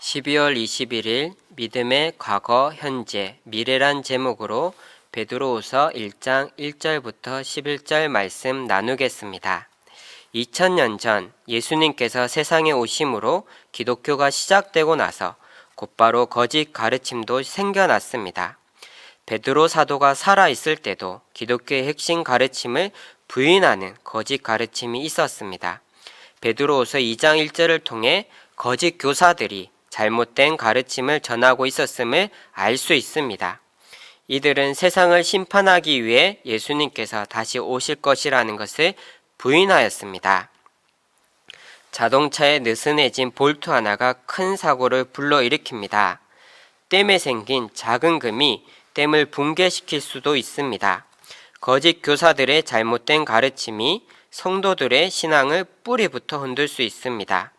12월 21일 믿음의 과거, 현재, 미래란 제목으로 베드로후서 1장 1절부터 11절 말씀 나누겠습니다. 2000년 전 예수님께서 세상에 오심으로 기독교가 시작되고 나서 곧바로 거짓 가르침도 생겨났습니다. 베드로 사도가 살아있을 때도 기독교의 핵심 가르침을 부인하는 거짓 가르침이 있었습니다. 베드로후서 2장 1절을 통해 거짓 교사들이 잘못된 가르침을 전하고 있었음을 알 수 있습니다. 이들은 세상을 심판하기 위해 예수님께서 다시 오실 것이라는 것을 부인하였습니다. 자동차에 느슨해진 볼트 하나가 큰 사고를 불러일으킵니다. 댐에 생긴 작은 금이 댐을 붕괴시킬 수도 있습니다. 거짓 교사들의 잘못된 가르침이 성도들의 신앙을 뿌리부터 흔들 수 있습니다.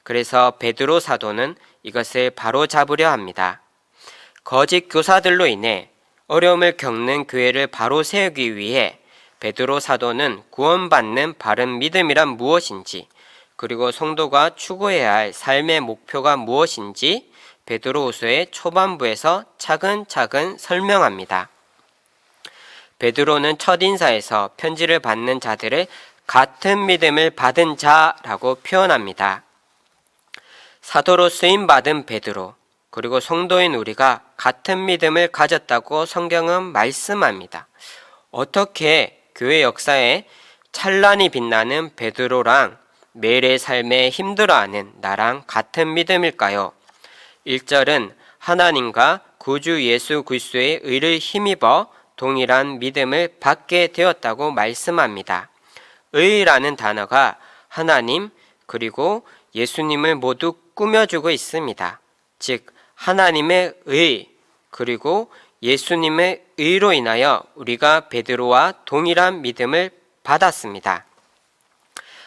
그래서 베드로 사도는 이것을 바로잡으려 합니다. 거짓 교사들로 인해 어려움을 겪는 교회를 바로 세우기 위해 베드로 사도는 구원받는 바른 믿음이란 무엇인지, 그리고 성도가 추구해야 할 삶의 목표가 무엇인지 베드로후서의 초반부에서 차근차근 설명합니다. 베드로는 첫인사에서 편지를 받는 자들을 같은 믿음을 받은 자라고 표현합니다. 사도로 쓰임받은 베드로, 그리고 성도인 우리가 같은 믿음을 가졌다고 성경은 말씀합니다. 어떻게 교회 역사에 찬란히 빛나는 베드로랑 매일의 삶에 힘들어하는 나랑 같은 믿음일까요? 1절은 하나님과 구주 예수 그리스도의 의를 힘입어 동일한 믿음을 받게 되었다고 말씀합니다. 의라는 단어가 하나님 그리고 예수님을 모두 꾸며주고 있습니다. 즉 하나님의 의 그리고 예수님의 의로 인하여 우리가 베드로와 동일한 믿음을 받았습니다.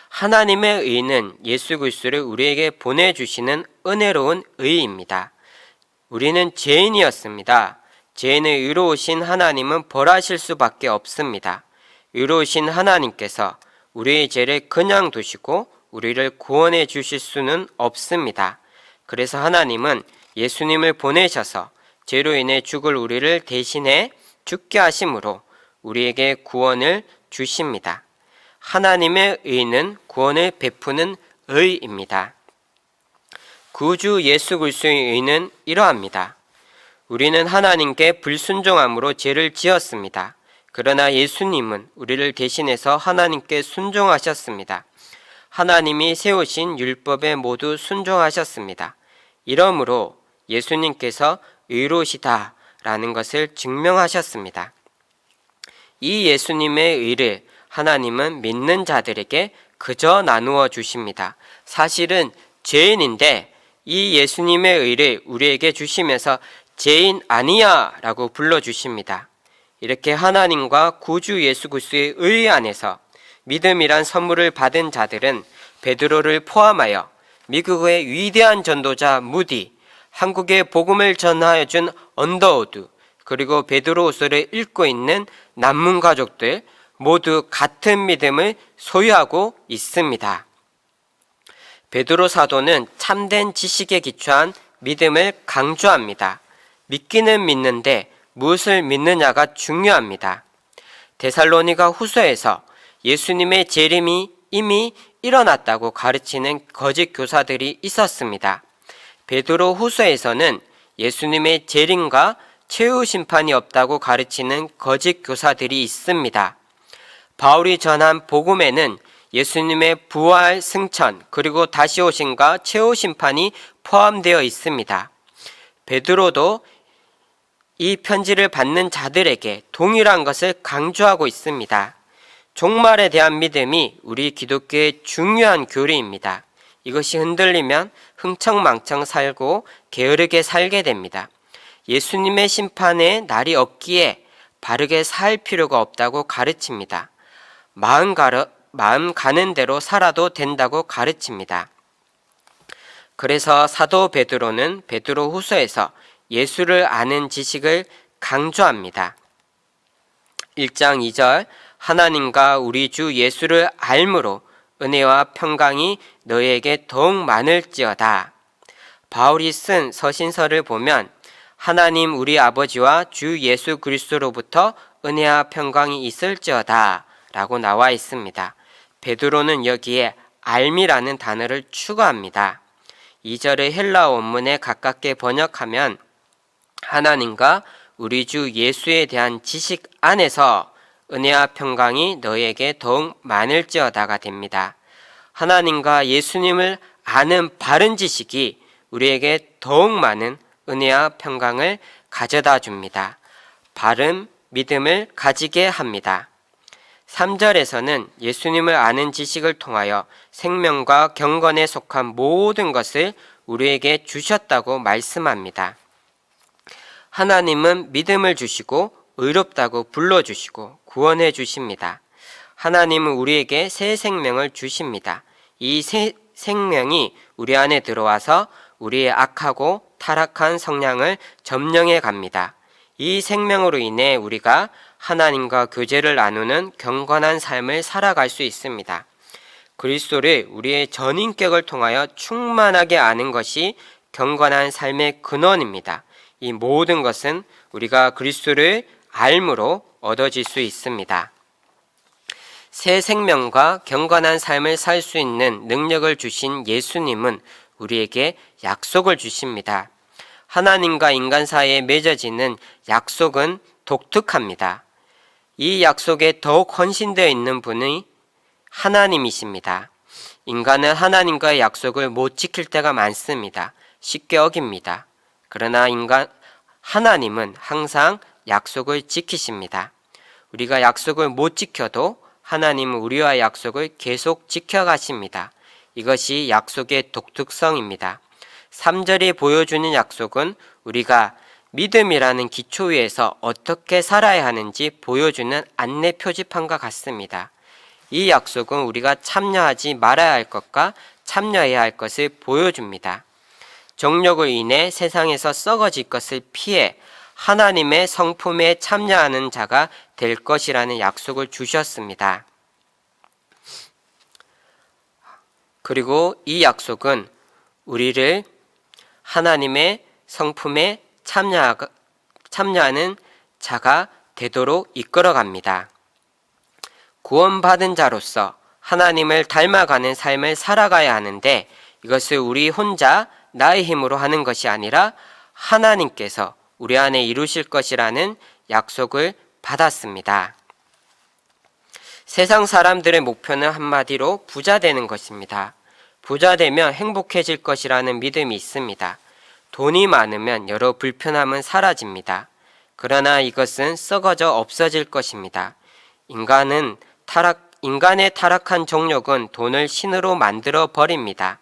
하나님의 의는 예수 그리스도를 우리에게 보내주시는 은혜로운 의입니다. 우리는 죄인이었습니다. 죄인의 의로우신 하나님은 벌하실 수밖에 없습니다. 의로우신 하나님께서 우리의 죄를 그냥 두시고 우리를 구원해 주실 수는 없습니다. 그래서 하나님은 예수님을 보내셔서 죄로 인해 죽을 우리를 대신해 죽게 하심으로 우리에게 구원을 주십니다. 하나님의 의는 구원을 베푸는 의입니다. 구주 예수 그리스도의 의는 이러합니다. 우리는 하나님께 불순종함으로 죄를 지었습니다. 그러나 예수님은 우리를 대신해서 하나님께 순종하셨습니다. 하나님이 세우신 율법에 모두 순종하셨습니다. 이러므로 예수님께서 의로우시다라는 것을 증명하셨습니다. 이 예수님의 의를 하나님은 믿는 자들에게 그저 나누어 주십니다. 사실은 죄인인데 이 예수님의 의를 우리에게 주시면서 죄인 아니야 라고 불러주십니다. 이렇게 하나님과 구주 예수 그리스도의 의 안에서 믿음이란 선물을 받은 자들은 베드로를 포함하여 미국의 위대한 전도자 무디, 한국에 복음을 전하여 준 언더우드, 그리고 베드로후서를 읽고 있는 난문 가족들 모두 같은 믿음을 소유하고 있습니다. 베드로 사도는 참된 지식에 기초한 믿음을 강조합니다. 믿기는 믿는데 무엇을 믿느냐가 중요합니다. 데살로니가 후서에서 예수님의 재림이 이미 일어났다고 가르치는 거짓 교사들이 있었습니다. 베드로 후서에서는 예수님의 재림과 최후 심판이 없다고 가르치는 거짓 교사들이 있습니다. 바울이 전한 복음에는 예수님의 부활, 승천, 그리고 다시 오심과 최후 심판이 포함되어 있습니다. 베드로도 이 편지를 받는 자들에게 동일한 것을 강조하고 있습니다. 종말에 대한 믿음이 우리 기독교의 중요한 교리입니다. 이것이 흔들리면 흥청망청 살고 게으르게 살게 됩니다. 예수님의 심판의 날이 없기에 바르게 살 필요가 없다고 가르칩니다. 마음 가는 대로 살아도 된다고 가르칩니다. 그래서 사도 베드로는 베드로 후서에서 예수를 아는 지식을 강조합니다. 1장 2절 하나님과 우리 주 예수를 알므로 은혜와 평강이 너희에게 더욱 많을지어다. 바울이 쓴 서신서를 보면 하나님 우리 아버지와 주 예수 그리스도로부터 은혜와 평강이 있을지어다 라고 나와 있습니다. 베드로는 여기에 알미라는 단어를 추가합니다. 2절의 헬라어 원문에 가깝게 번역하면 하나님과 우리 주 예수에 대한 지식 안에서 은혜와 평강이 너에게 더욱 많을지어다가 됩니다. 하나님과 예수님을 아는 바른 지식이 우리에게 더욱 많은 은혜와 평강을 가져다 줍니다. 바른 믿음을 가지게 합니다. 3절에서는 예수님을 아는 지식을 통하여 생명과 경건에 속한 모든 것을 우리에게 주셨다고 말씀합니다. 하나님은 믿음을 주시고 의롭다고 불러주시고 구원해 주십니다. 하나님은 우리에게 새 생명을 주십니다. 이 새 생명이 우리 안에 들어와서 우리의 악하고 타락한 성향을 점령해 갑니다. 이 생명으로 인해 우리가 하나님과 교제를 나누는 경건한 삶을 살아갈 수 있습니다. 그리스도를 우리의 전인격을 통하여 충만하게 아는 것이 경건한 삶의 근원입니다. 이 모든 것은 우리가 그리스도를 알므로 얻어질 수 있습니다. 새 생명과 경건한 삶을 살 수 있는 능력을 주신 예수님은 우리에게 약속을 주십니다. 하나님과 인간 사이에 맺어지는 약속은 독특합니다. 이 약속에 더욱 헌신되어 있는 분이 하나님이십니다. 인간은 하나님과의 약속을 못 지킬 때가 많습니다. 쉽게 어깁니다. 그러나 하나님은 항상 약속을 지키십니다. 우리가 약속을 못 지켜도 하나님은 우리와의 약속을 계속 지켜가십니다. 이것이 약속의 독특성입니다. 3절이 보여주는 약속은 우리가 믿음이라는 기초 위에서 어떻게 살아야 하는지 보여주는 안내 표지판과 같습니다. 이 약속은 우리가 참여하지 말아야 할 것과 참여해야 할 것을 보여줍니다. 정욕을 인해 세상에서 썩어질 것을 피해 하나님의 성품에 참여하는 자가 될 것이라는 약속을 주셨습니다. 그리고 이 약속은 우리를 하나님의 성품에 참여하는 자가 되도록 이끌어갑니다. 구원받은 자로서 하나님을 닮아가는 삶을 살아가야 하는데 이것을 우리 혼자 나의 힘으로 하는 것이 아니라 하나님께서 우리 안에 이루실 것이라는 약속을 받았습니다. 세상 사람들의 목표는 한마디로 부자 되는 것입니다. 부자 되면 행복해질 것이라는 믿음이 있습니다. 돈이 많으면 여러 불편함은 사라집니다. 그러나 이것은 썩어져 없어질 것입니다. 인간의 타락한 정욕은 돈을 신으로 만들어 버립니다.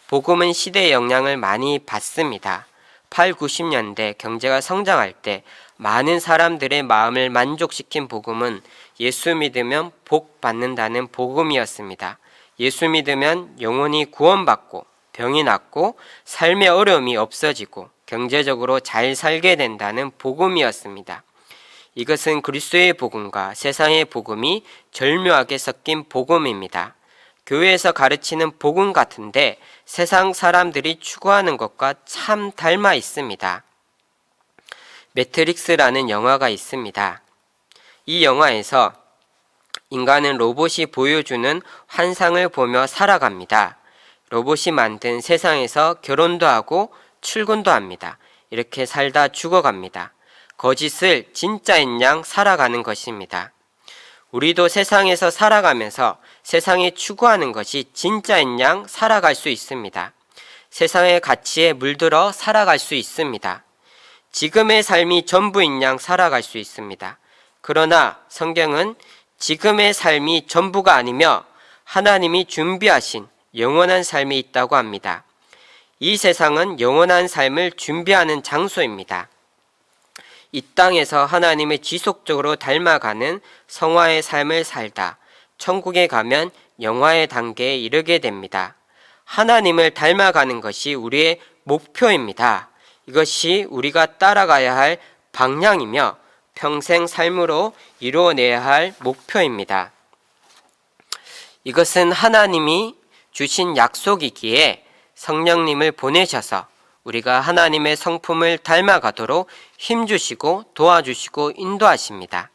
복음은 시대의 영향을 많이 받습니다. 8, 90년대 경제가 성장할 때 많은 사람들의 마음을 만족시킨 복음은 예수 믿으면 복 받는다는 복음이었습니다. 예수 믿으면 영혼이 구원받고 병이 낫고 삶의 어려움이 없어지고 경제적으로 잘 살게 된다는 복음이었습니다. 이것은 그리스도의 복음과 세상의 복음이 절묘하게 섞인 복음입니다. 교회에서 가르치는 복음 같은데 세상 사람들이 추구하는 것과 참 닮아 있습니다. 매트릭스라는 영화가 있습니다. 이 영화에서 인간은 로봇이 보여주는 환상을 보며 살아갑니다. 로봇이 만든 세상에서 결혼도 하고 출근도 합니다. 이렇게 살다 죽어갑니다. 거짓을 진짜인 양 살아가는 것입니다. 우리도 세상에서 살아가면서 세상이 추구하는 것이 진짜인 양 살아갈 수 있습니다. 세상의 가치에 물들어 살아갈 수 있습니다. 지금의 삶이 전부인 양 살아갈 수 있습니다. 그러나 성경은 지금의 삶이 전부가 아니며 하나님이 준비하신 영원한 삶이 있다고 합니다. 이 세상은 영원한 삶을 준비하는 장소입니다. 이 땅에서 하나님을 지속적으로 닮아가는 성화의 삶을 살다 천국에 가면 영화의 단계에 이르게 됩니다. 하나님을 닮아가는 것이 우리의 목표입니다. 이것이 우리가 따라가야 할 방향이며 평생 삶으로 이루어내야 할 목표입니다. 이것은 하나님이 주신 약속이기에 성령님을 보내셔서 우리가 하나님의 성품을 닮아가도록 힘주시고 도와주시고 인도하십니다.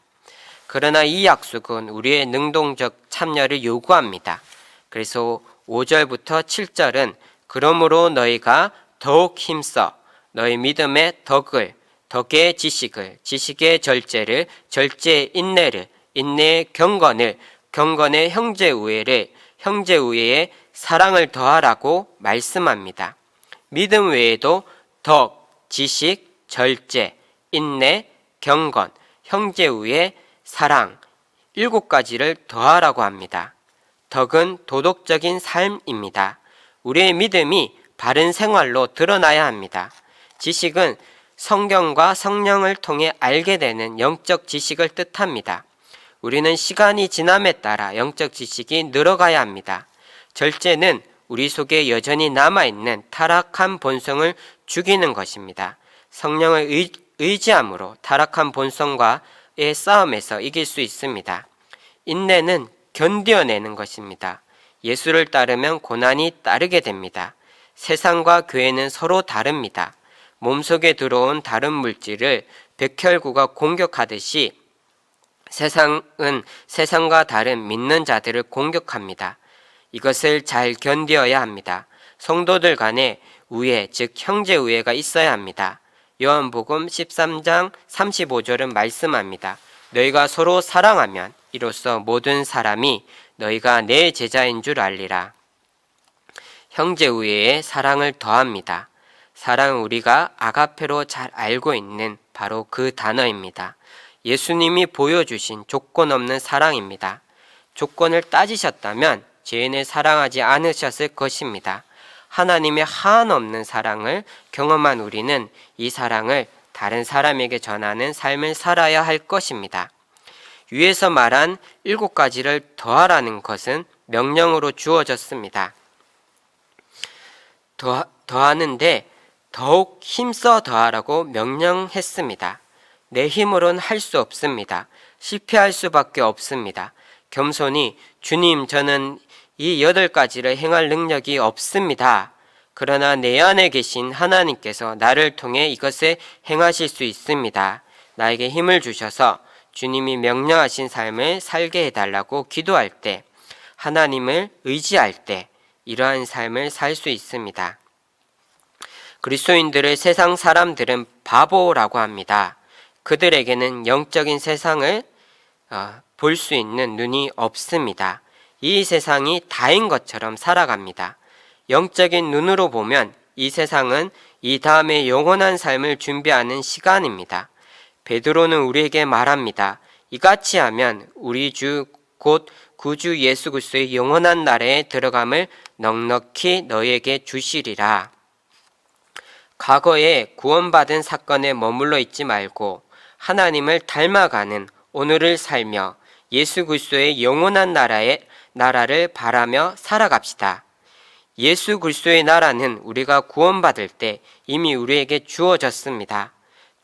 그러나 이 약속은 우리의 능동적 참여를 요구합니다. 그래서 5절부터 7절은 그러므로 너희가 더욱 힘써 너희 믿음의 덕의 지식을, 지식의 절제를, 절제의 인내를, 인내의 경건을, 경건의 형제우애를, 형제우애의 사랑을 더하라고 말씀합니다. 믿음 외에도 덕, 지식, 절제, 인내, 경건, 형제우애, 사랑 7가지를 더하라고 합니다. 덕은 도덕적인 삶입니다. 우리의 믿음이 바른 생활로 드러나야 합니다. 지식은 성경과 성령을 통해 알게 되는 영적 지식을 뜻합니다. 우리는 시간이 지남에 따라 영적 지식이 늘어가야 합니다. 절제는 우리 속에 여전히 남아있는 타락한 본성을 죽이는 것입니다. 성령을 의지함으로 타락한 본성과의 싸움에서 이길 수 있습니다. 인내는 견뎌내는 것입니다. 예수를 따르면 고난이 따르게 됩니다. 세상과 교회는 서로 다릅니다. 몸속에 들어온 다른 물질을 백혈구가 공격하듯이 세상은 세상과 다른 믿는 자들을 공격합니다. 이것을 잘 견뎌야 합니다. 성도들 간에 우애, 즉 형제 우애가 있어야 합니다. 요한복음 13장 35절은 말씀합니다. 너희가 서로 사랑하면 이로써 모든 사람이 너희가 내 제자인 줄 알리라. 형제 우애에 사랑을 더합니다. 사랑은 우리가 아가페로 잘 알고 있는 바로 그 단어입니다. 예수님이 보여주신 조건 없는 사랑입니다. 조건을 따지셨다면 죄인을 사랑하지 않으셨을 것입니다. 하나님의 한없는 사랑을 경험한 우리는 이 사랑을 다른 사람에게 전하는 삶을 살아야 할 것입니다. 위에서 말한 7가지를 더하라는 것은 명령으로 주어졌습니다. 더하는데 더욱 힘써 더하라고 명령했습니다. 내 힘으로는 할 수 없습니다. 실패할 수밖에 없습니다. 겸손히 주님, 저는 이 8가지를 행할 능력이 없습니다. 그러나 내 안에 계신 하나님께서 나를 통해 이것을 행하실 수 있습니다. 나에게 힘을 주셔서 주님이 명령하신 삶을 살게 해달라고 기도할 때, 하나님을 의지할 때 이러한 삶을 살 수 있습니다. 그리스도인들을 세상 사람들은 바보라고 합니다. 그들에게는 영적인 세상을 볼 수 있는 눈이 없습니다. 이 세상이 다인 것처럼 살아갑니다. 영적인 눈으로 보면 이 세상은 이 다음에 영원한 삶을 준비하는 시간입니다. 베드로는 우리에게 말합니다. 이같이 하면 우리 주 곧 구주 예수 그리스도의 영원한 나라에 들어감을 넉넉히 너희에게 주시리라. 과거에 구원받은 사건에 머물러 있지 말고 하나님을 닮아가는 오늘을 살며 예수 그리스도의 영원한 나라를 바라며 살아갑시다. 예수 그리스도의 나라는 우리가 구원받을 때 이미 우리에게 주어졌습니다.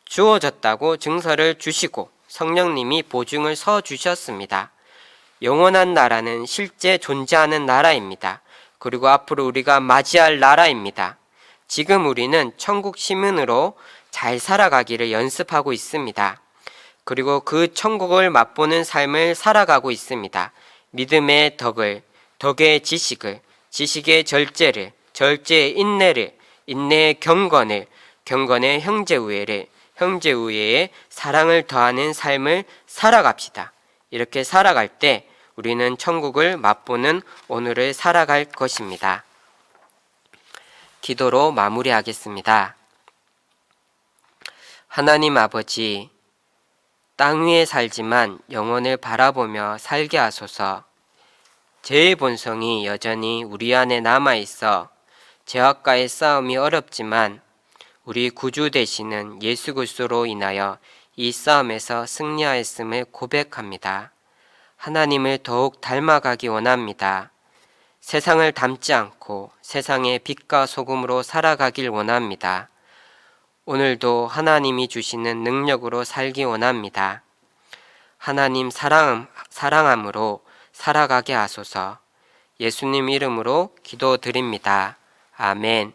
주어졌다고 증서를 주시고 성령님이 보증을 서 주셨습니다. 영원한 나라는 실제 존재하는 나라입니다. 그리고 앞으로 우리가 맞이할 나라입니다. 지금 우리는 천국 시민으로 잘 살아가기를 연습하고 있습니다. 그리고 그 천국을 맛보는 삶을 살아가고 있습니다. 믿음의 덕의 지식을, 지식의 절제를, 절제의 인내를, 인내의 경건을, 경건의 형제우애를, 형제우애의 사랑을 더하는 삶을 살아갑시다. 이렇게 살아갈 때 우리는 천국을 맛보는 오늘을 살아갈 것입니다. 기도로 마무리하겠습니다. 하나님 아버지, 땅 위에 살지만 영혼을 바라보며 살게 하소서. 죄의 본성이 여전히 우리 안에 남아있어 죄악과의 싸움이 어렵지만 우리 구주 되시는 예수 그리스도로 인하여 이 싸움에서 승리하였음을 고백합니다. 하나님을 더욱 닮아가기 원합니다. 세상을 닮지 않고 세상의 빛과 소금으로 살아가길 원합니다. 오늘도 하나님이 주시는 능력으로 살기 원합니다. 하나님 사랑함으로 살아가게 하소서. 예수님 이름으로 기도드립니다. 아멘.